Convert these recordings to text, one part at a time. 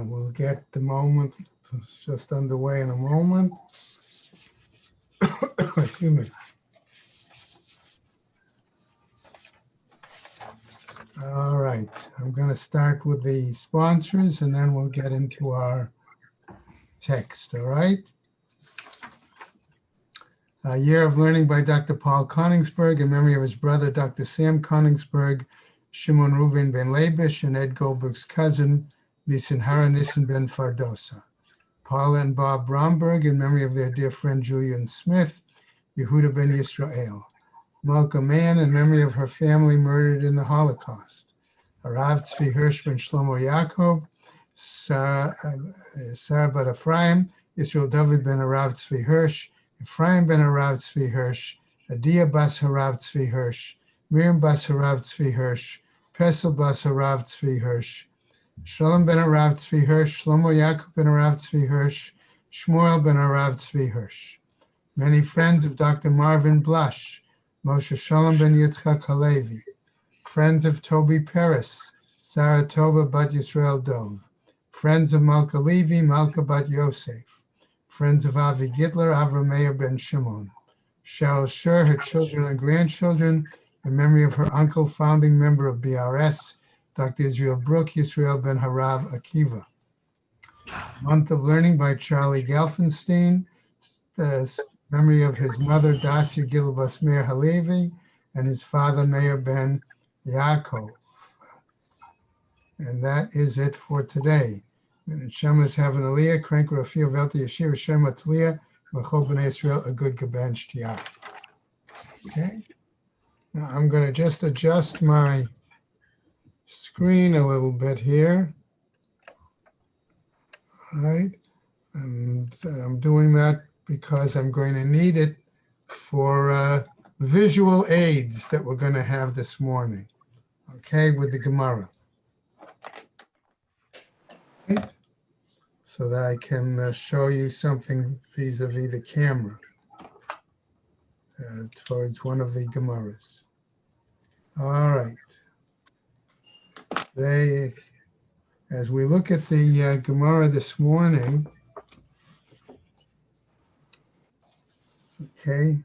We'll get the moment. It's just underway in a moment. Excuse me. All right. I'm going to start with the sponsors, and then we'll get into our text. All right. A Year of Learning by Dr. Paul Koningsberg in memory of his brother, Dr. Sam Koningsberg, Shimon Reuven ben Labish, and Ed Goldberg's cousin, Nissen Hara Nissen ben Fardosa. Paula and Bob Bromberg in memory of their dear friend Julian Smith, Yehuda ben Yisrael. Malka Mann in memory of her family murdered in the Holocaust. Harav Tzvi Hirsch ben Shlomo Yaakov, Sarah bat Ephraim, Israel David ben Harav Tzvi Hirsch, Ephraim ben Harav Tzvi Hirsch, Adia bas Harav Tzvi Hirsch, Miriam bas Harav Tzvi Hirsch, Pesel bas Harav Tzvi Hirsch, Shalom ben Harav Tzvi Hirsch, Shlomo Yaakov ben Harav Tzvi Hirsch, Shmuel ben Harav Tzvi Hirsch. Many friends of Dr. Marvin Blush, Moshe Shalom ben Yitzchak Halevi, friends of Toby Peres, Sarah Tova bat Yisrael Dov, friends of Malka Levi, Malka bat Yosef, friends of Avi Gitler, Avram Meir ben Shimon, Cheryl Sher, her children and grandchildren, in memory of her uncle, founding member of BRS, Dr. Israel Brook, Yisrael ben Harav Akiva. Month of Learning by Charlie Gelfenstein, memory of his mother, Dacia Gilbas Meir Halevi, and his father, Meir ben Yaakov. And that is it for today. Shemas have an aliyah, crank rafil velti yashir shema tliya, v'chol b'nei Yisrael a good gaben shtiyah. Okay. Now I'm going to just adjust my screen a little bit here. All right. And I'm doing that because I'm going to need it for visual aids that we're going to have this morning. Okay, with the Gemara. Right. So that I can show you something vis-a-vis the camera towards one of the Gemaras. All right. Today, as we look at the Gemara this morning, okay,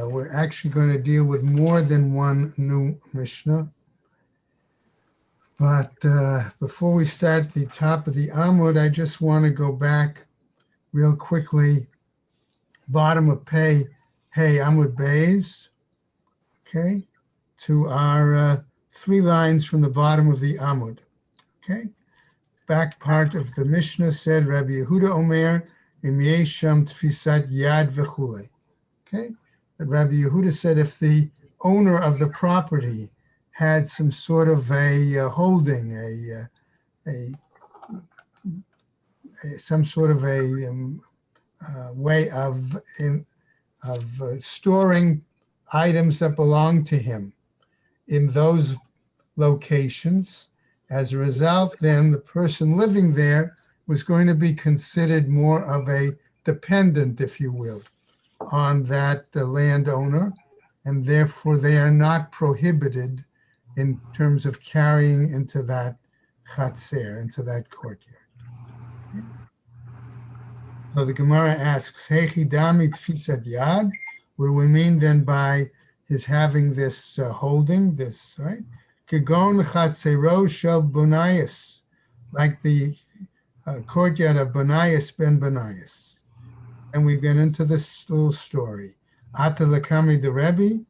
we're actually going to deal with more than one new Mishnah. But before we start the top of the Amud, I just want to go back real quickly. Bottom of Hey Amud Beis, okay, to our 3 lines from the bottom of the Amud. Okay, back part of the Mishnah said, Rabbi Yehuda Omer, Im Yesham Tfisat Yad V'chulei. Okay, that Rabbi Yehuda said if the owner of the property had some sort of a holding, some sort of a way of storing items that belong to him in those locations. As a result, then the person living there was going to be considered more of a dependent, if you will, on that landowner, and therefore they are not prohibited in terms of carrying into that chatzer, into that courtyard. So the Gemara asks, Hechi dami tfisat yad? What do we mean then by his having this holding, this, right? Kegon chatzero shel Bonaias, like the courtyard of Bonaias ben Bonaias. And we get into this little story. Ata lekami the Rebbe,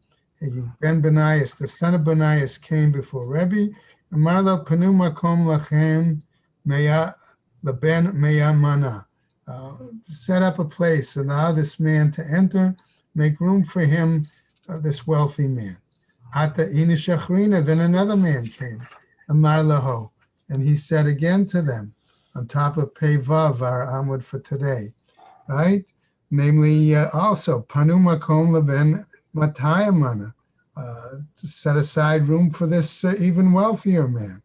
Ben Bonaias, the son of Bonaias, came before Rebbe. Amarlo panu makom lachem meya leben meya mana. Set up a place, allow this man to enter, make room for him, this wealthy man. Ata inishachrina, then another man came, Amar laho, and he said again to them, on top of Pei Vav, our Amud for today, right? Namely, also, panu makom leben mataya mana, to set aside room for this even wealthier man.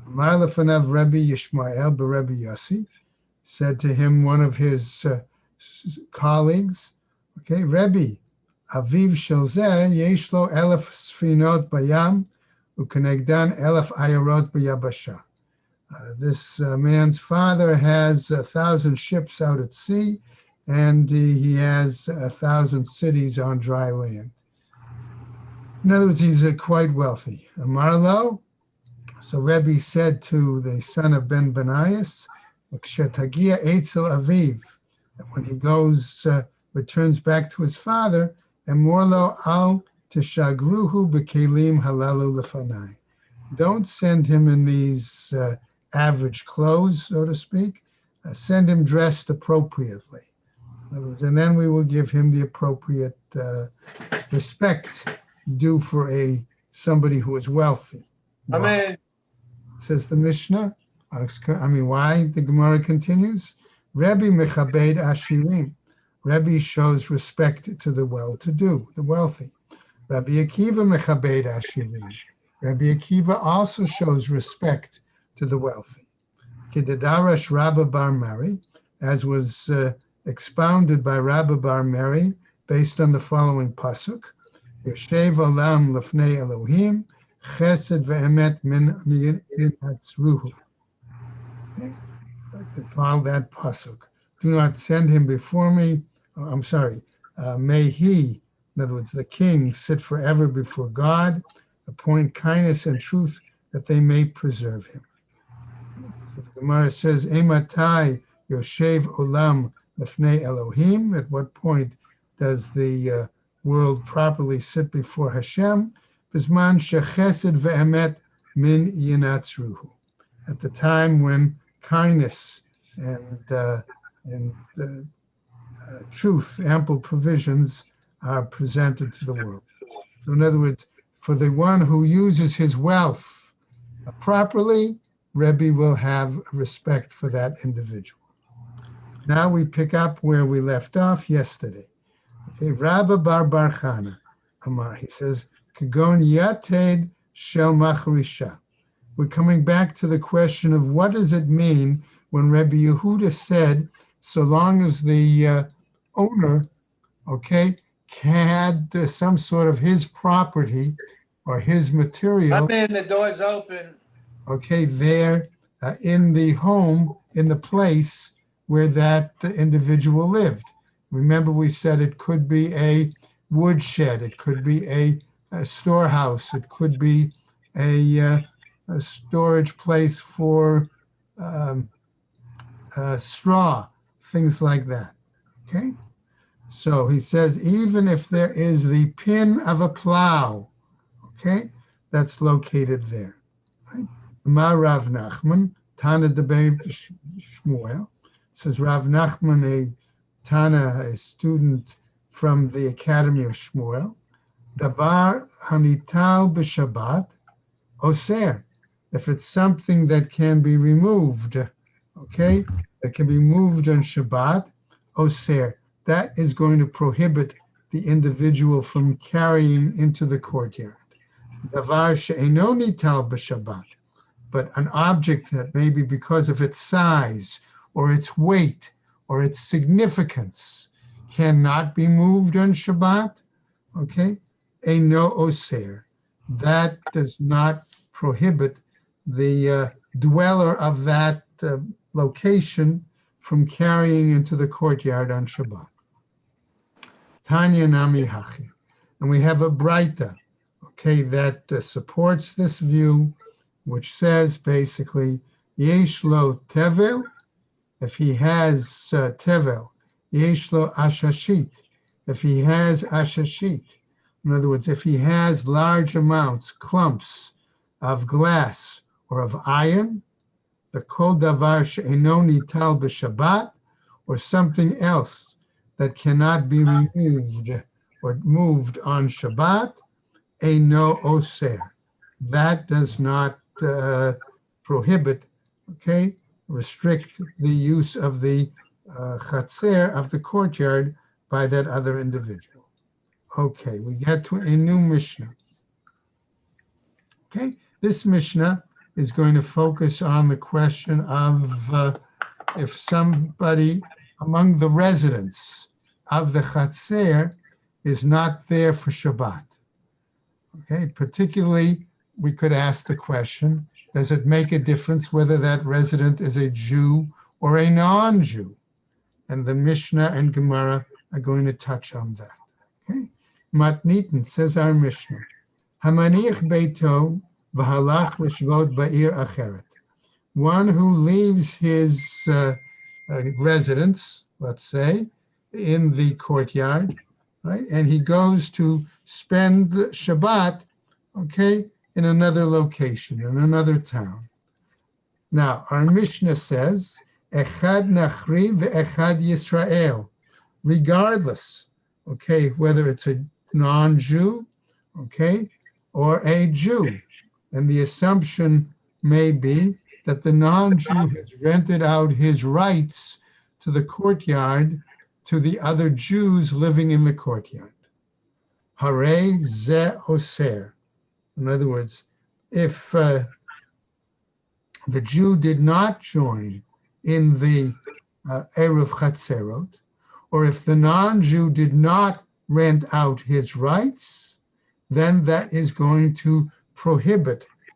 Amar lefanav Rebbe Yishmael b'Rebbe Yossi, said to him one of his colleagues, okay, Rebbe, Aviv shel zeh yesh lo 1,000 sfinot bayam ukenegdan 1,000 ayarot b'yabasha. This man's father has 1,000 ships out at sea, and he has 1,000 cities on dry land. In other words, he's quite wealthy. Amarlo, so Rebbe said to the son of Ben Benaias, "Kshethagia Eitzel Aviv," that when he goes, returns back to his father, and Morlo al Tishagruhu Bekelim Halalu Lefanai. Don't send him in these average clothes, so to speak. Send him dressed appropriately. In other words, and then we will give him the appropriate respect due for somebody who is wealthy. Amen. Says the Mishnah. Why? The Gemara continues. Rebbe mechabed ashirim. Rebbe shows respect to the well-to-do, the wealthy. Rabbi Akiva mechabed ashirim. Rabbi Akiva also shows respect to the wealthy. Kedadarash Rabba Bar Mari, as was expounded by Rabba Bar Mari, based on the following pasuk: Yeshev olam lefnei Elohim, chesed ve'emet min yinatzruhu. Okay, follow that pasuk. Do not send him before me. May he, in other words, the king, sit forever before God. Appoint kindness and truth that they may preserve him. So the Gemara says, Ematai Yoshev Olam Lefnei Elohim. At what point does the world properly sit before Hashem? Bisman Shechesed Ve'emet Min Yinatzruhu. At the time when kindness and truth, ample provisions are presented to the world. So in other words, for the one who uses his wealth properly, Rebbe will have respect for that individual. Now we pick up where we left off yesterday. Okay, Rabba Bar Chana Amar, he says, Kagon Yated Shel Machrisha. We're coming back to the question of what does it mean when Rebbe Yehuda said, so long as the owner, had some sort of his property or his material. The door's open. There in the home, in the place where that individual lived. Remember, we said it could be a woodshed, it could be a storehouse, it could be a storage place for straw, things like that. Okay? So he says, even if there is the pin of a plow, that's located there. Right? Ma Rav Nachman, Tana Debei Shmuel, says Rav Nachman, a student from the Academy of Shmuel, Dabar Hanital b'Shabbat, Oser. If it's something that can be removed, that can be moved on Shabbat, Oser. That is going to prohibit the individual from carrying into the courtyard. Davar she'eino nital b'Shabbat, but an object that maybe because of its size or its weight or its significance cannot be moved on Shabbat, eino oser. That does not prohibit the dweller of that location from carrying into the courtyard on Shabbat. Tanya Nami Hachi. And we have a Braita, that supports this view, which says basically, Yesh lo tevel, if he has tevel, Yesh lo ashashit, if he has ashashit. In other words, if he has large amounts, clumps of glass or of iron, the kol davar she'eino nital b'Shabbat, or something else that cannot be removed or moved on Shabbat, eino oser. That does not prohibit, restrict the use of the chatzer, of the courtyard, by that other individual. We get to a new Mishnah. This Mishnah is going to focus on the question of if somebody among the residents of the chatzer is not there for Shabbat. Particularly, we could ask the question, Does it make a difference whether that resident is a Jew or a non-Jew? And the Mishnah and Gemara are going to touch on that. Okay. Matnitin, says our Mishnah, Hamanich beito v'halach l'shvot ba'ir acheret. One who leaves his residence, let's say, in the courtyard, right, and he goes to spend Shabbat, okay, in another location, in another town. Now, our Mishnah says, Echad Nachri ve'echad Yisrael, regardless, okay, whether it's a non-Jew, okay, or a Jew. And the assumption may be that the non-Jew has rented out his rights to the courtyard to the other Jews living in the courtyard. Hare ze oser. In other words, if the Jew did not join in the Eruv Chatzerot, or if the non-Jew did not rent out his rights, then that is going to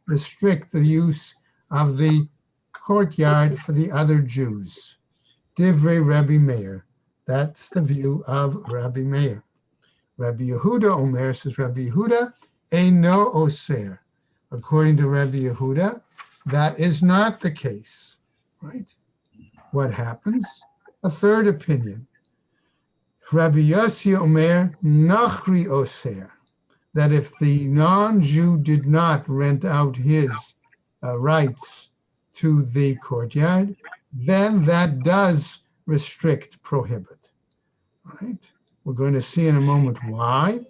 restrict the use of the courtyard for the other Jews. Divrei Rabbi Meir. That's the view of Rabbi Meir. Rabbi Yehuda Omer, says Rabbi Yehuda, Eino Oser. According to Rabbi Yehuda, that is not the case, right? What happens? A third opinion. Rabbi Yossi Omer, Nachri Oser. That if the non-Jew did not rent out his rights to the courtyard, then that does prohibit, right? We're going to see in a moment why.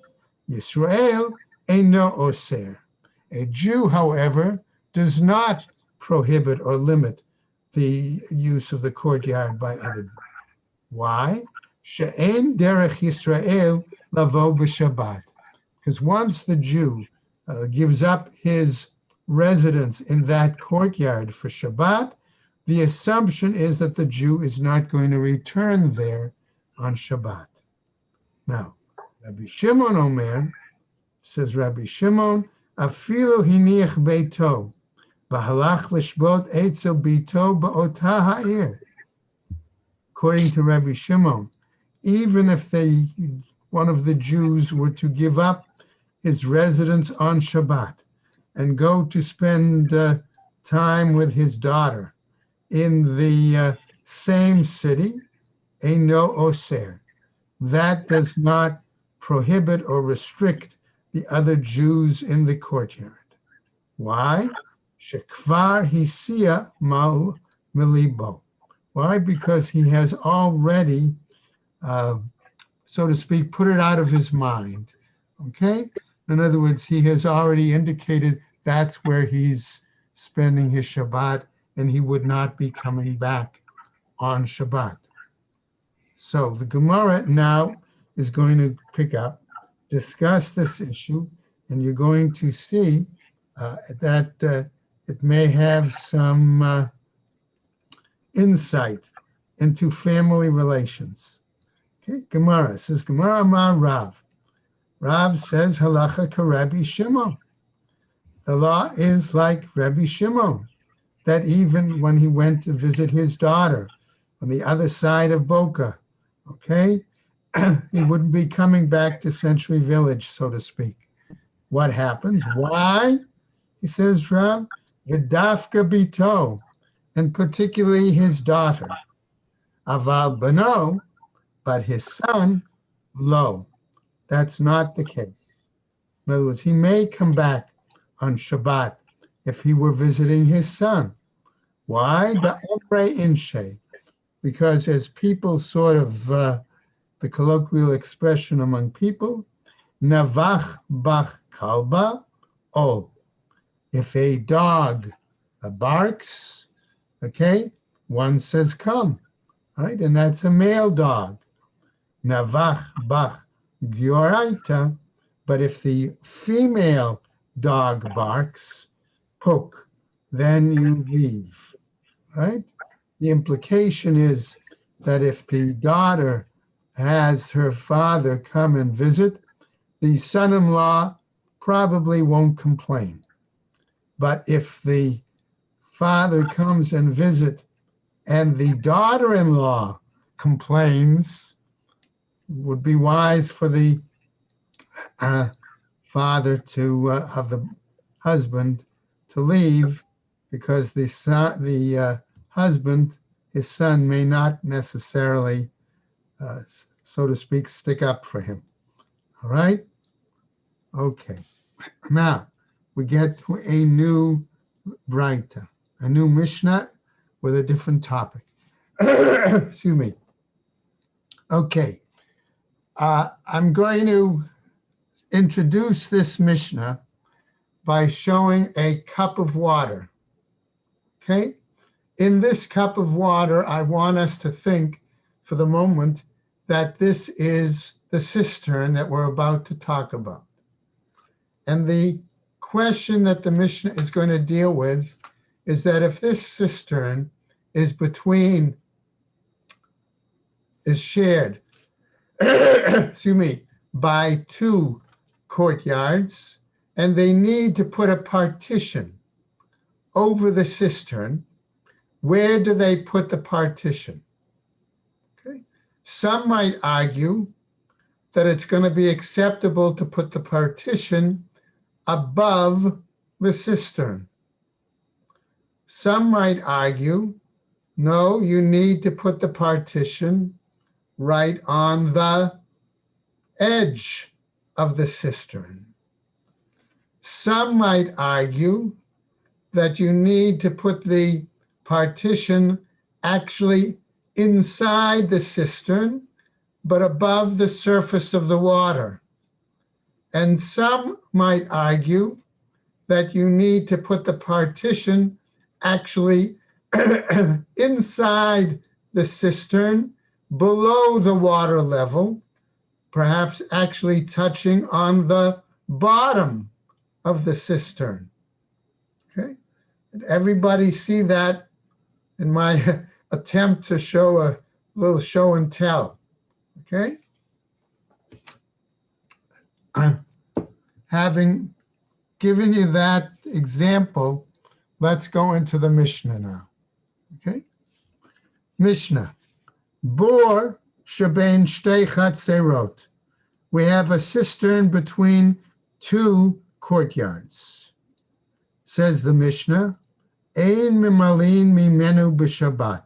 Yisrael eino oser. A Jew, however, does not prohibit or limit the use of the courtyard by other Jews. Why? She'en derech Yisrael lavo b'Shabbat. Because once the Jew gives up his residence in that courtyard for Shabbat, the assumption is that the Jew is not going to return there on Shabbat. Now, Rabbi Shimon Omer, says Rabbi Shimon, Afilu hiniach beito, v'halach lishbot etzel bito ba'ota ha'ir. According to Rabbi Shimon, even if one of the Jews were to give up his residence on Shabbat and go to spend time with his daughter in the same city, eino oser. That does not prohibit or restrict the other Jews in the courtyard. Why? Shekvar hisia mal milibo. Why? Because he has already, so to speak, put it out of his mind. Okay? In other words, he has already indicated that's where he's spending his Shabbat, and he would not be coming back on Shabbat. So the Gemara now is going to pick up, discuss this issue, and you're going to see that it may have some insight into family relations. Okay, Gemara says, Gemara Amar Rav. Rav says, halacha ka Rabbi Shimon. The law is like Rabbi Shimon, that even when he went to visit his daughter on the other side of Boca, okay, he wouldn't be coming back to Century Village, so to speak. What happens? Why? He says, Rav, v'dafka bito, and particularly his daughter. Aval bano, but his son, lo. That's not the case. In other words, he may come back on Shabbat if he were visiting his son. Why? The omre inshe. Because as people sort of, the colloquial expression among people, navach bach kalba, oh. If a dog barks, okay, one says come, right? And that's a male dog. Navach bach gioraita, but if the female dog barks, puk, then you leave, right? The implication is that if the daughter has her father come and visit, the son-in-law probably won't complain. But if the father comes and visit and the daughter-in-law complains, would be wise for the father to of the husband to leave, because the husband, his son, may not necessarily, so to speak, stick up for him. All right? Okay. Now, we get to a new Braita, a new Mishnah with a different topic. Excuse me. Okay. I'm going to introduce this Mishnah by showing a cup of water. Okay? In this cup of water, I want us to think for the moment that this is the cistern that we're about to talk about. And the question that the Mishnah is going to deal with is that if this cistern is shared, excuse me, by two courtyards, and they need to put a partition over the cistern, where do they put the partition? Okay. Some might argue that it's going to be acceptable to put the partition above the cistern. Some might argue, no, you need to put the partition right on the edge of the cistern. Some might argue that you need to put the partition actually inside the cistern, but above the surface of the water. And some might argue that you need to put the partition actually inside the cistern, below the water level, perhaps actually touching on the bottom of the cistern. Okay? Did everybody see that in my attempt to show a little show and tell? Okay? Having given you that example, let's go into the Mishnah now. Okay? Mishnah. Bor shebein shtei chatzerot. We have a cistern between two courtyards. Says the Mishnah, ein mimalin mimenu b'Shabbat.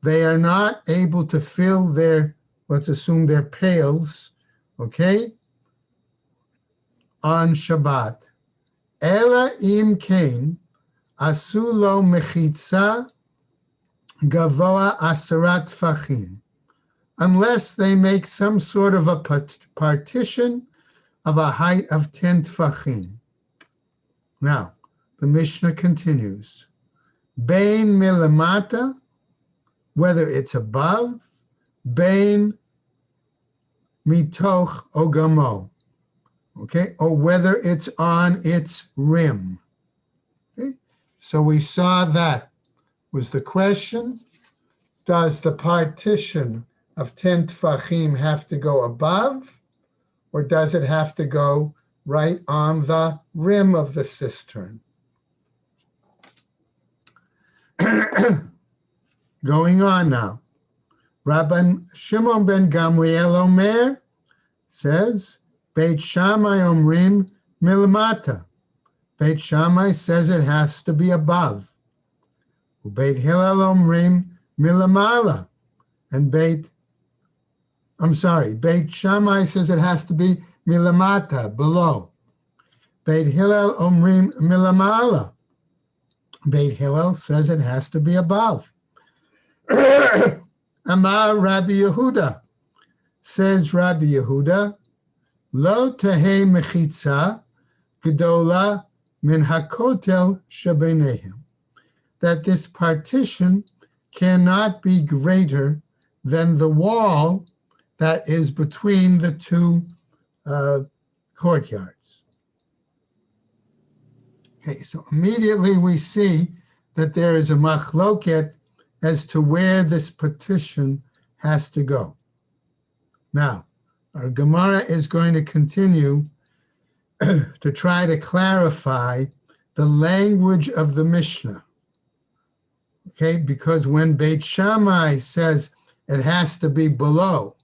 They are not able to fill their, let's assume their pails, okay, on Shabbat. Ela im kain asu lo mechitza gavoa asarat tfachim, unless they make some sort of a partition of a height of 10 tfachim. Now, the Mishnah continues. Bein milamata, whether it's above, bein mitoch ogamo, okay, or whether it's on its rim. Okay, so we saw that was the question. Does the partition of 10 tfachim have to go above, or does it have to go right on the rim of the cistern? Going on now. Rabban Shimon ben Gamliel Omer says, Beit Shammai Omrim Milamata. Beit Shammai says it has to be above. Beit Hillel Omrim Milamala. And Beit Shammai says it has to be Milamata, below. Beit Hillel Omrim Milamala. Beit Hillel says it has to be above. Amar Rabbi Yehuda, says Rabbi Yehuda, Lo tehei mechitza gedola min hakotel shebenehem, that this partition cannot be greater than the wall that is between the two courtyards. Okay, so immediately we see that there is a machloket as to where this partition has to go. Now, our Gemara is going to continue to try to clarify the language of the Mishnah. Okay, because when Beit Shammai says it has to be below,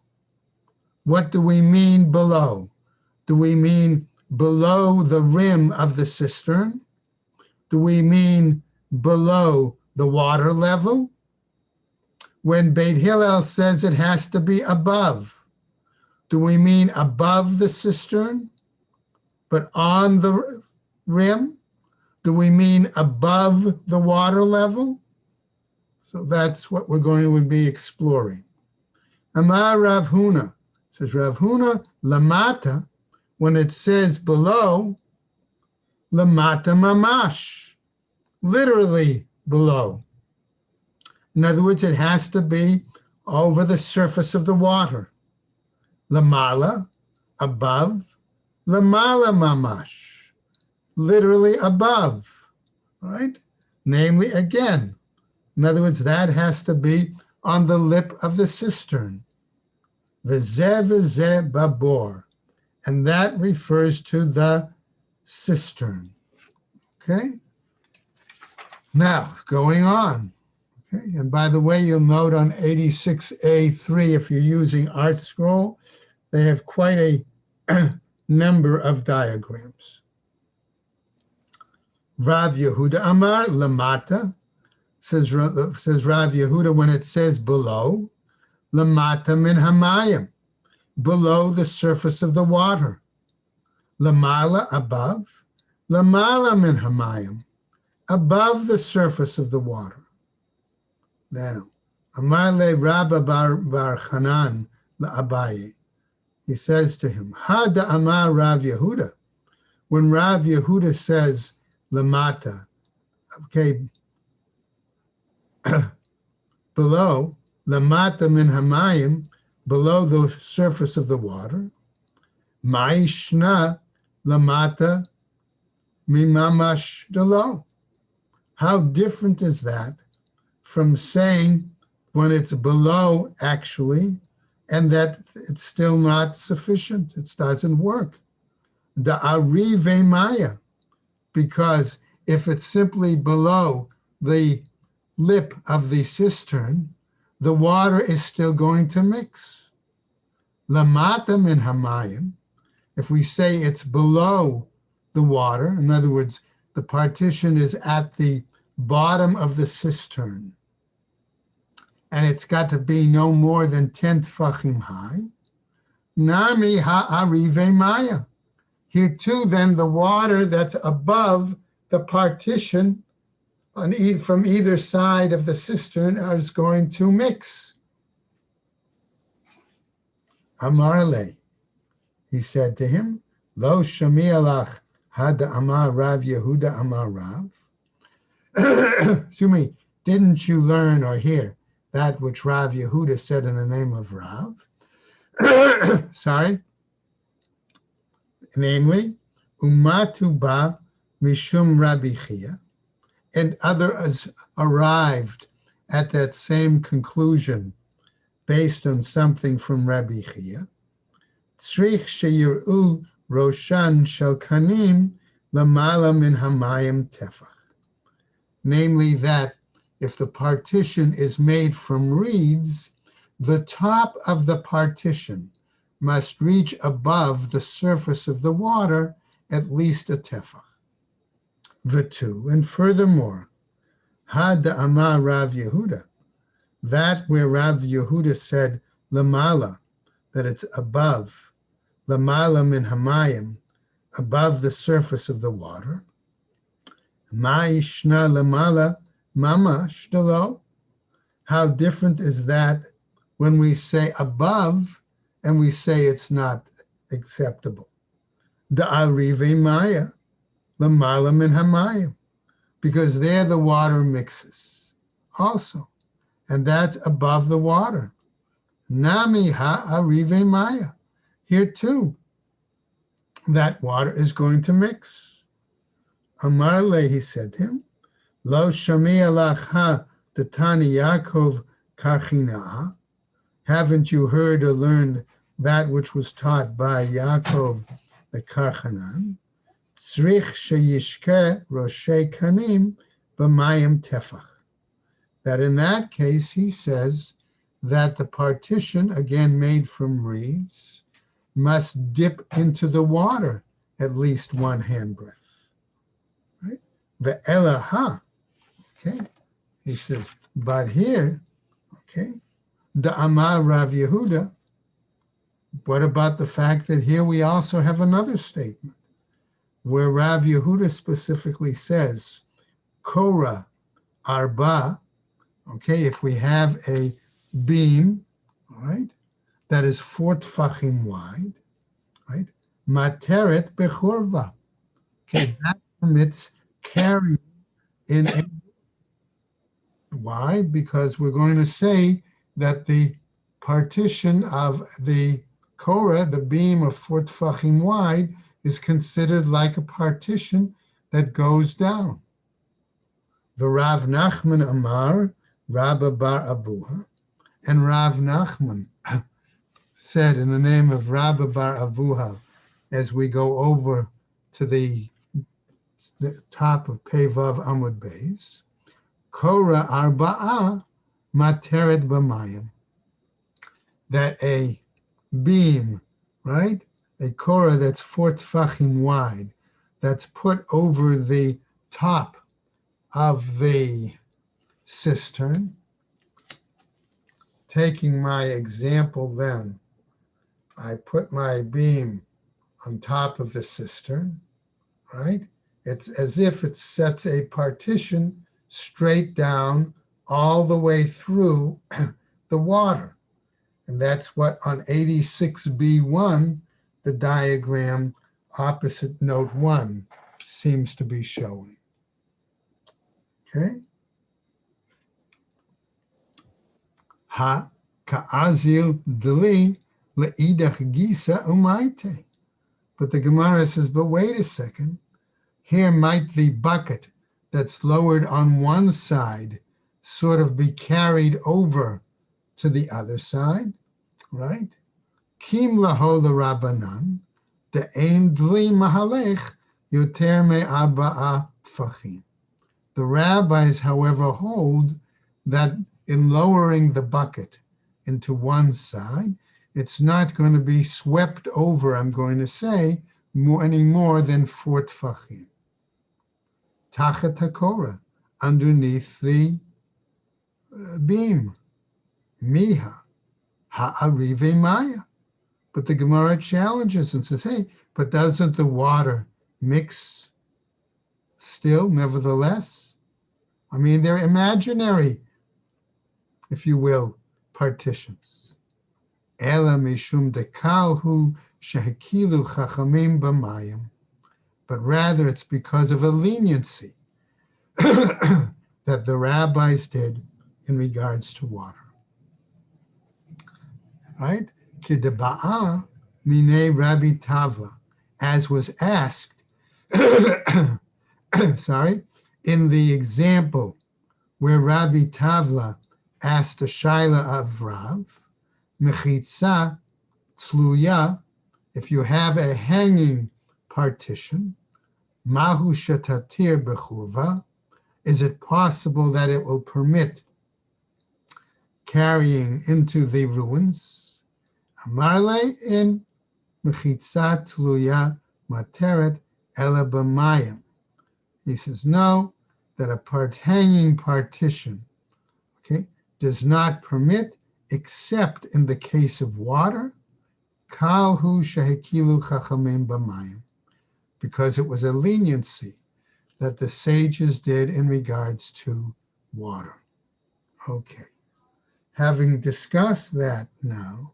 what do we mean below? Do we mean below the rim of the cistern? Do we mean below the water level? When Beit Hillel says it has to be above, do we mean above the cistern, but on the rim? Do we mean above the water level? So that's what we're going to be exploring. Amar Rav Huna, says Rav Huna, lamata, when it says below, lamata mamash, literally below. In other words, it has to be over the surface of the water. Lamala, above, lamala mamash, literally above, right? Namely, again, in other words, that has to be on the lip of the cistern. V'zeh babor, and that refers to the cistern. Okay? Now, going on. Okay? And by the way, you'll note on 86A3, if you're using Art Scroll, they have quite a number of diagrams. Rav Yehuda Amar Lamata, says Rav Yehuda, when it says below, Lamata min hamayim, below the surface of the water. Lamala, above. Lamala min hamayim, above the surface of the water. Now, Amar le Rabba bar Chanan la Abaye. He says to him, Hada Amar Rav Yehuda. When Rav Yehuda says lamata, okay, below, lamata min hamayim, below the surface of the water, ma'ishna lamata mimamash delo. How different is that from saying when it's below actually, and that it's still not sufficient, it doesn't work. The arive maya, because if it's simply below the lip of the cistern, the water is still going to mix. Lamata min hamayim, if we say it's below the water, in other words, the partition is at the bottom of the cistern, and it's got to be no more than 10 tfachim high, nami ha'arive maya. Here too, then, the water that's above the partition from either side of the cistern is going to mix. Amarle, he said to him, Lo shami alach hada amar Rav Yehuda amar Rav. Excuse me, didn't you learn or hear that which Rav Yehuda said in the name of Rav? Sorry. Namely, umatu ba mishum Rabbi Chia, and others arrived at that same conclusion based on something from Rabbi Chia. Tzrich sheyiru roshan shel kanim lamala min hamayim tefach. Namely, that if the partition is made from reeds, the top of the partition must reach above the surface of the water at least a tefach. V'tu, and furthermore, Hada Amar Rav Yehuda, that where Rav Yehuda said lamala, that it's above, lamala min hamayim, above the surface of the water. Ma'ishna lamala mamash delo. How different is that when we say above and we say it's not acceptable. Da'arive maya lamala min hamayim, because there the water mixes also, and that's above the water. Nami ha'arive maya. Here too, that water is going to mix. Amar le, he said to him, Lo shami alach ha datani Yaakov karchina. Haven't you heard or learned that which was taught by Yaakov the Karchanan? Tzrich sheyishke roshei kanim b'mayim tefach. that in that case, he says that the partition, again made from reeds, must dip into the water at least one handbreadth. Right? The elaha, okay? He says, but here, okay, the Amar Rav Yehuda, what about the fact that here we also have another statement where Rav Yehuda specifically says, Korah Arba, okay, if we have a beam, all right, that is 4 tfachim wide, right, materet bechorva, okay, that permits carrying in a, why? Because we're going to say that the partition of the Korah, the beam of 4 tfachim wide, is considered like a partition that goes down. The Rav Nachman Amar, Rabba Bar Abuha, and Rav Nachman said in the name of Rabba Bar Abuha, as we go over to the top of Pevav Amud Beis, Korah Arba'a Materet B'mayim, that a beam, right, a Korah that's 4 tfachim wide, that's put over the top of the cistern. Taking my example then, I put my beam on top of the cistern, right? It's as if it sets a partition straight down all the way through the water. And that's what on 86b1, the diagram opposite note 1 seems to be showing. Okay? Ha ka'azil deli le'idach gisa umaite. But the Gemara says, but wait a second. Here might the bucket that's lowered on one side sort of be carried over to the other side, right? Kim laho l'rabanan, de'ein dli mahalech yoter me'arba'a tfachim. The rabbis, however, hold that in lowering the bucket into one side, it's not going to be swept over, I'm going to say, any more than 4 tfachim. Tachat HaKorah, underneath the beam. Miha, ha'arive maya. But the Gemara challenges and says, hey, but doesn't the water mix still, nevertheless? I mean, they're imaginary, if you will, partitions. Ela mishum dekalhu shehakilu chachamim b'mayim. But rather it's because of a leniency that the rabbis did in regards to water. Right? Kideba'a mine Rabbi Tavla, as was asked, sorry, in the example where Rabbi Tavla asked the Shaila of Rav, Mechitza Tluya, if you have a hanging partition, Mahu Shatatir Bechurva, is it possible that it will permit carrying into the ruins? Amarle in Mechitza Tluya Materet Ela B'mayim. He says, no, that a hanging partition, okay, does not permit except in the case of water, kalhu shehekilu chachamim b'mayim, because it was a leniency that the sages did in regards to water. Okay. Having discussed that now,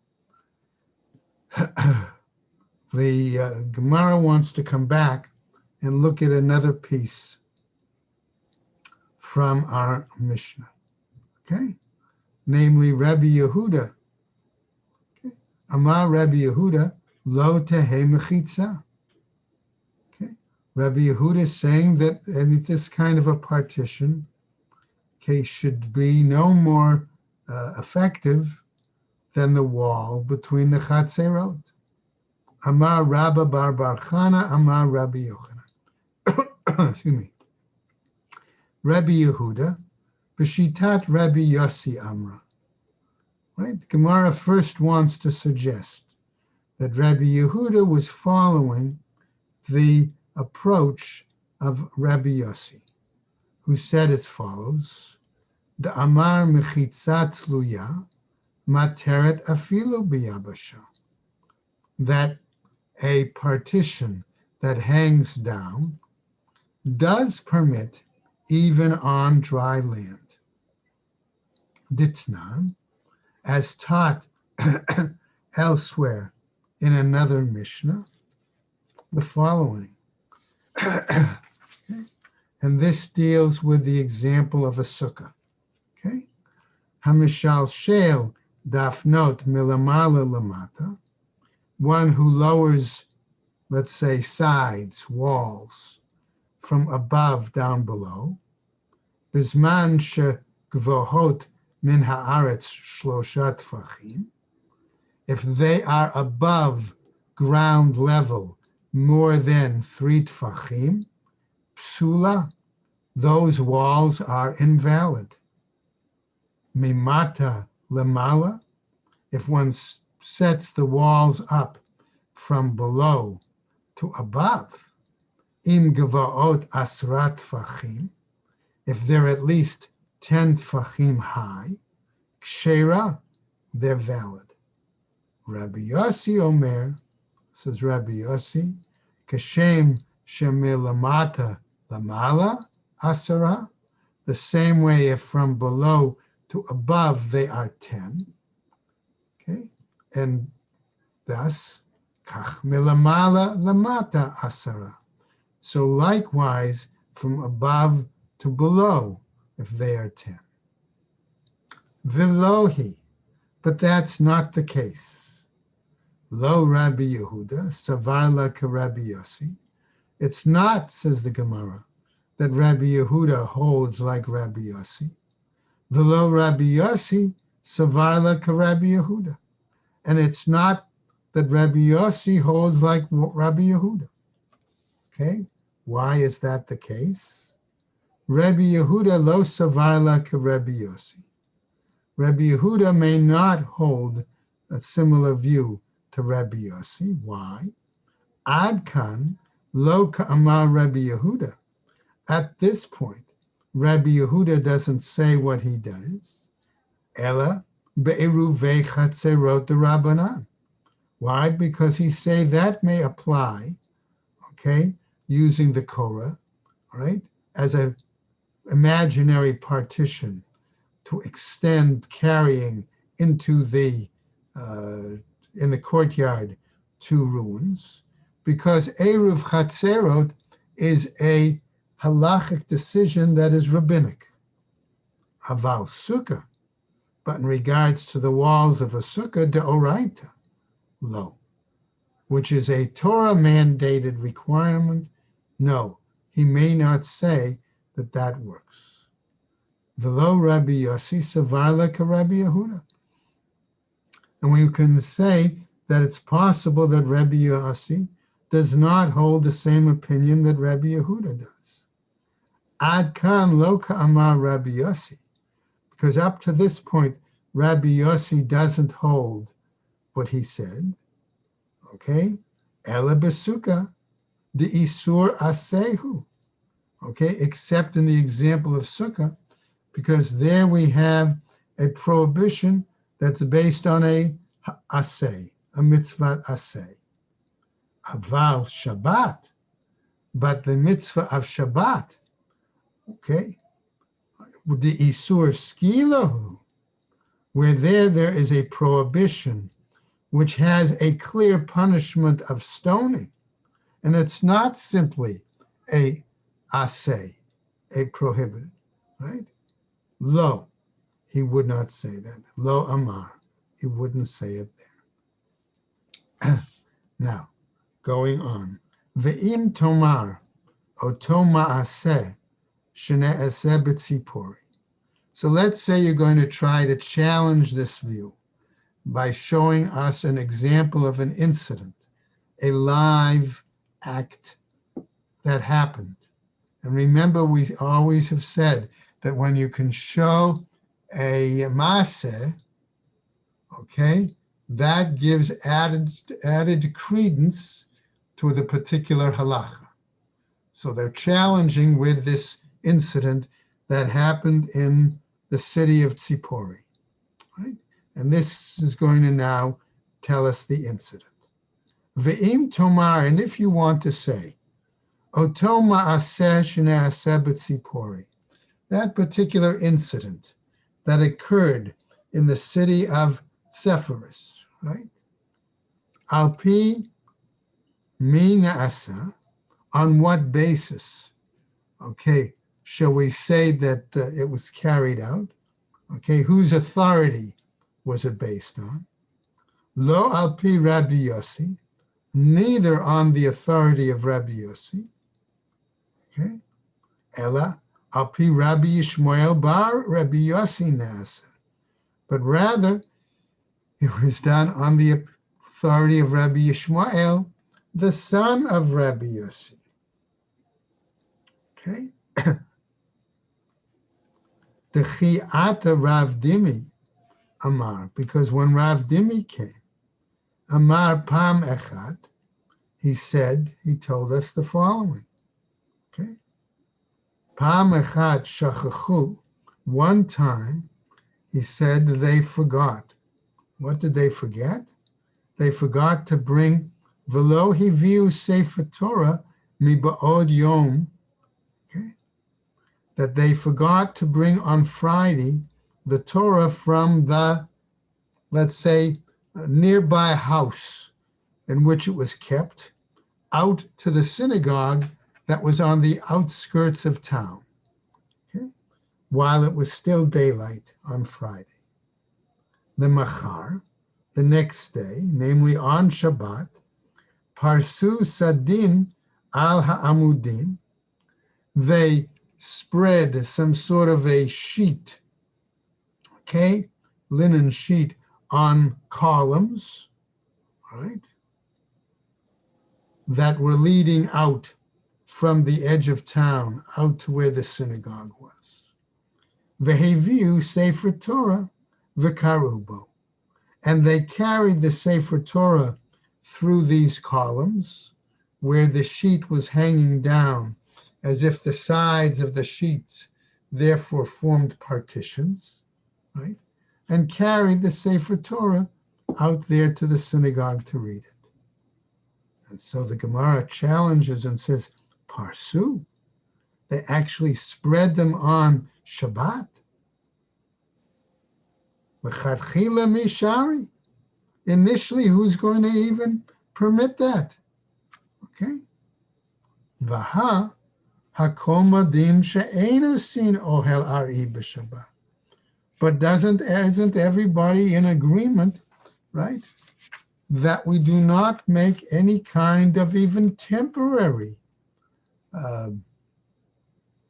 the Gemara wants to come back and look at another piece from our Mishnah, okay? Namely, Rabbi Yehuda. Okay? Amar Rabbi Yehuda, lo tehe mechitza. Okay? Rabbi Yehuda is saying that this kind of a partition, okay, should be no more effective than the wall between the chatzerot. Amar Rabba bar bar Chana, Amar Rabbi Yochanan. Excuse me. Rabbi Yehuda, B'shitat Rabbi Yossi Amra. Right? The Gemara first wants to suggest that Rabbi Yehuda was following the approach of Rabbi Yossi, who said as follows: the Amar mechitzat tluya materet afilu biyabasha, that a partition that hangs down does permit even on dry land. Ditnan, as taught elsewhere in another Mishnah, the following. And this deals with the example of a sukkah. Okay? Hamishal shel dafnot milamala lamata, one who lowers, let's say, sides, walls, from above down below. Bizman shegvohot min haaretz shlosha tfachim, if they are above ground level more than 3 tfachim, psula, those walls are invalid. Mimata lemala, if one sets the walls up from below to above, im gvaot asrat tfachim, if they're at least 10 tfachim high, kshera, they're valid. Rabbi Yossi Omer, says Rabbi Yossi, kashem shemilamata lamala asara, the same way if from below to above they are 10, okay, and thus kach milamala lamata asara, so likewise from above to below if they are 10. Velohi, but that's not the case. Lo Rabbi Yehuda, savarla ka Rabbi Yossi. It's not, says the Gemara, that Rabbi Yehuda holds like Rabbi Yossi. Velo Rabbi Yossi, savarla ka Rabbi Yehuda. And it's not that Rabbi Yossi holds like Rabbi Yehuda. Okay? Why is that the case? Rabbi Yehuda lo savarla ka Rabbi Yossi. Rabbi Yehuda may not hold a similar view to Rabbi Yossi. Why? Ad kan lo ka'amar Rabbi Yehuda. At this point, Rabbi Yehuda doesn't say what he does. Ela be'eruvei chatzerot d'Rabbanan. Why? Because he say that may apply, okay, using the Korah, right, as an imaginary partition to extend carrying into the in the courtyard 2 rooms, because Eruv Chatzerot is a halachic decision that is rabbinic. Aval Sukkah, but in regards to the walls of a Sukkah, deoraita, lo, which is a Torah mandated requirement, no, he may not say that that works. Velo Rabbi Yossi savarla ka Rabbi Yehuda. And we can say that it's possible that Rabbi Yossi does not hold the same opinion that Rabbi Yehuda does. Ad kan lo ka'amar Rabbi Yossi, because up to this point, Rabbi Yossi doesn't hold what he said. Okay, ela besuka de isur asehu. Okay, except in the example of sukkah, because there we have a prohibition that's based on a aseh, a mitzvah aseh. Aval Shabbat, but the mitzvah of Shabbat, okay, the isur skilahu, where there is a prohibition which has a clear punishment of stoning, and it's not simply a aseh, a prohibited, right? Lo, he would not say that. Lo amar, he wouldn't say it there. Now, going on. Ve'im tomar, oto ma'aseh, shene'aseh b'tzipori. So let's say you're going to try to challenge this view by showing us an example of an incident, a live act that happened. And remember, we always have said that when you can show a maaseh, okay, that gives added credence to the particular halacha. So they're challenging with this incident that happened in the city of Tzipori, right? And this is going to now tell us the incident. Ve'im tomar, and if you want to say, oto ma'aseh shene'aseh b'Tzipori, that particular incident that occurred in the city of Sepphoris, right? Alpi mi na'asa, on what basis, okay, shall we say that it was carried out? Okay, whose authority was it based on? Lo alpi Rabbi Yossi, neither on the authority of Rabbi Yossi, okay, Ella alpi Rabbi Yishmael bar Rabbi Yossi na'asa, but rather it was done on the authority of Rabbi Yishmael, the son of Rabbi Yossi. Okay. The Chi'ata Rav Dimi Amar, because when Rav Dimi came, Amar Pam Echad, he told us the following. Okay. Pam Echad Shachachu, one time, he said they forgot. What did they forget? They forgot to bring Velo Hiviu Sefer Torah Miba'od Yom, okay, that they forgot to bring on Friday the Torah from the, let's say, nearby house in which it was kept, out to the synagogue that was on the outskirts of town, okay, while it was still daylight on Friday. The Machar, the next day, namely on Shabbat, Parsu Sadin al Ha'amudim, they spread some sort of a sheet, okay, linen sheet on columns, right, that were leading out from the edge of town out to where the synagogue was. Veheviu Sefer Torah v'karubo, and they carried the Sefer Torah through these columns where the sheet was hanging down as if the sides of the sheets therefore formed partitions, right? And carried the Sefer Torah out there to the synagogue to read it. And so the Gemara challenges and says, Parsu, they actually spread them on Shabbat. L'chadchila mishari. Initially, who's going to even permit that? Okay. Vaha hakomadim she'enu sin ohel ari b'Shabbat. But isn't everybody in agreement, right, that we do not make any kind of even temporary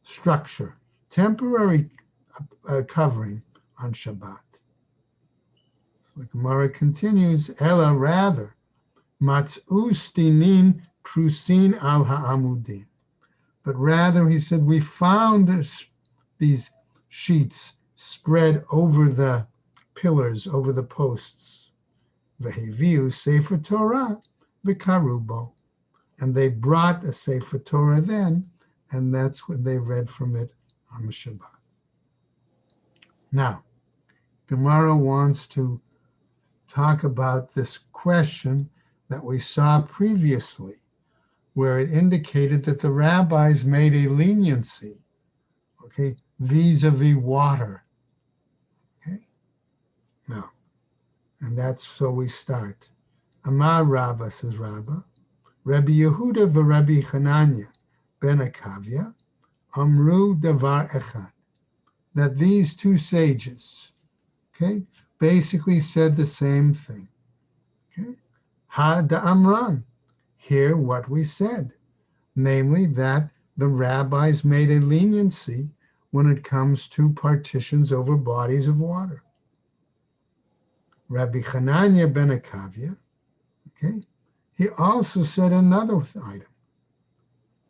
structure, temporary covering on Shabbat? So the Gemara continues, Ella rather, matzu stinin prusin al ha'amudim. But rather, he said, we found these sheets spread over the pillars, over the posts. Veheviu Sefer Torah v'karubo. And they brought a Sefer Torah then, and that's what they read from it on the Shabbat. Now, Gemara wants to talk about this question that we saw previously, where it indicated that the rabbis made a leniency, okay, vis-a-vis water. Okay, now, and that's so we start. Amar Rabba, says Rabba, Rabbi Yehuda v'Rabbi Chananya ben Akavya amru davar echad, that these two sages, okay, basically said the same thing. Okay, ha da'amran, hear what we said, namely that the rabbis made a leniency when it comes to partitions over bodies of water. Rabbi Chananya ben Akavya, okay, he also said another item.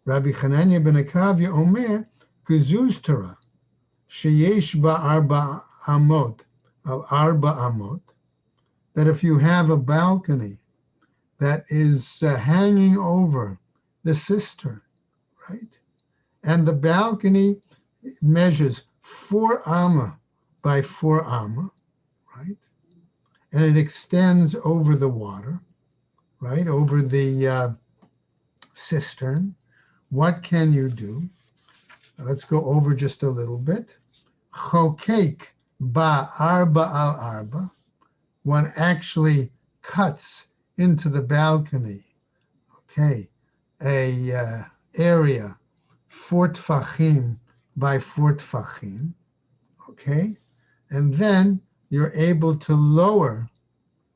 Rabbi Chananya ben Akavya omer guzuz Torah sheyesh ba'arba amot, al arba amot, that if you have a balcony that is hanging over the cistern, right? And the balcony measures 4 amma by 4 amma, right? And it extends over the water, right? Over the cistern. What can you do? Let's go over just a little bit. Chokek ba arba al arba. One actually cuts into the balcony, okay, a area 4 tfachim by 4 tfachim, okay, and then you're able to lower,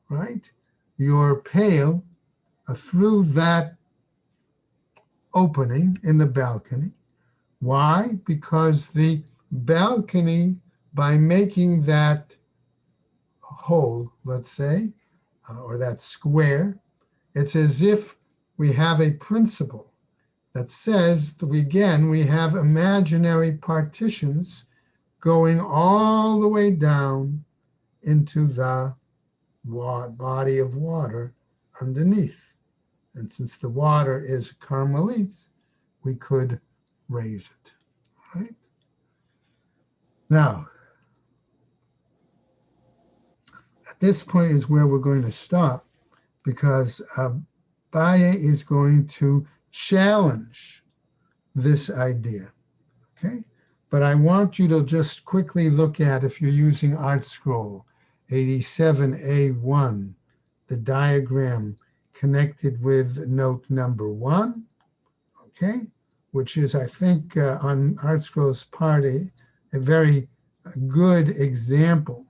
right, your pail through that opening in the balcony. Why? Because the balcony, by making that hole, let's say, or that square, it's as if we have a principle that says that we have imaginary partitions going all the way down into the body of water underneath. And since the water is carmelites, we could raise it, right? Now, at this point is where we're going to stop, because Abaye is going to challenge this idea, okay? But I want you to just quickly look at, if you're using Art Scroll 87A1, the diagram connected with note number 1, okay? Which is, I think, on Art Scroll's part, a very good example,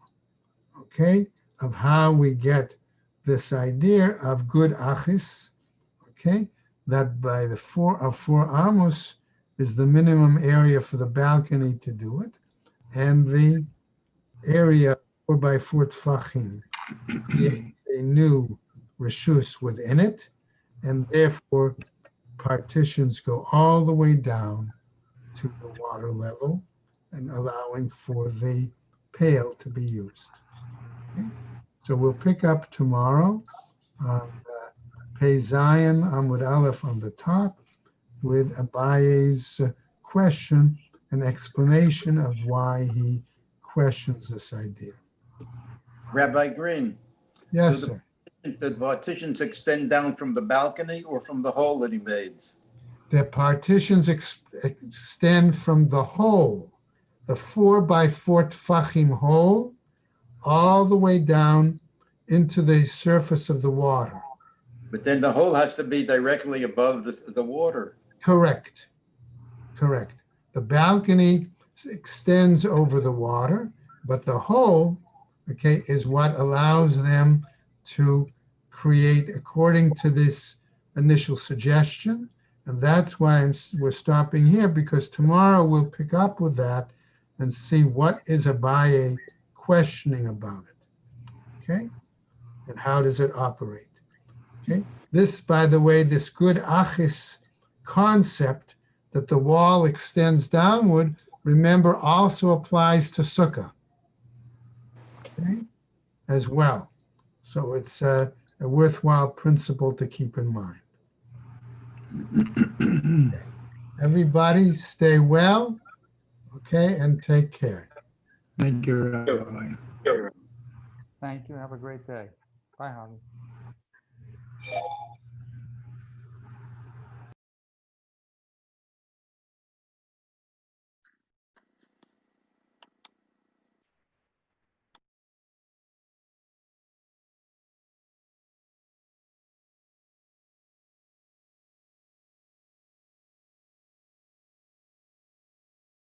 okay, of how we get this idea of good achis, okay, that by the 4 amos is the minimum area for the balcony to do it, and the area 4 by 4 tfachim create a new reshus within it, and therefore partitions go all the way down to the water level and allowing for the pail to be used. Okay? So we'll pick up tomorrow on Pei Zion Amud Aleph on the top with Abaye's question and explanation of why he questions this idea. Rabbi Green, Yes, do sir. the partitions extend down from the balcony or from the hole that he made? The partitions extend from the hole, the 4 by 4 tfachim hole, all the way down into the surface of the water. But then the hole has to be directly above the water. Correct. Correct. The balcony extends over the water, but the hole, okay, is what allows them to create according to this initial suggestion. And that's why we're stopping here, because tomorrow we'll pick up with that and see what is Abaye questioning about it, okay? And how does it operate, okay? This, by the way, this good achis concept that the wall extends downward, remember, also applies to sukkah, okay, as well. So it's a worthwhile principle to keep in mind. Everybody stay well, okay, and take care. Thank you, Rabbi. Thank you. Have a great day. Bye, Javi.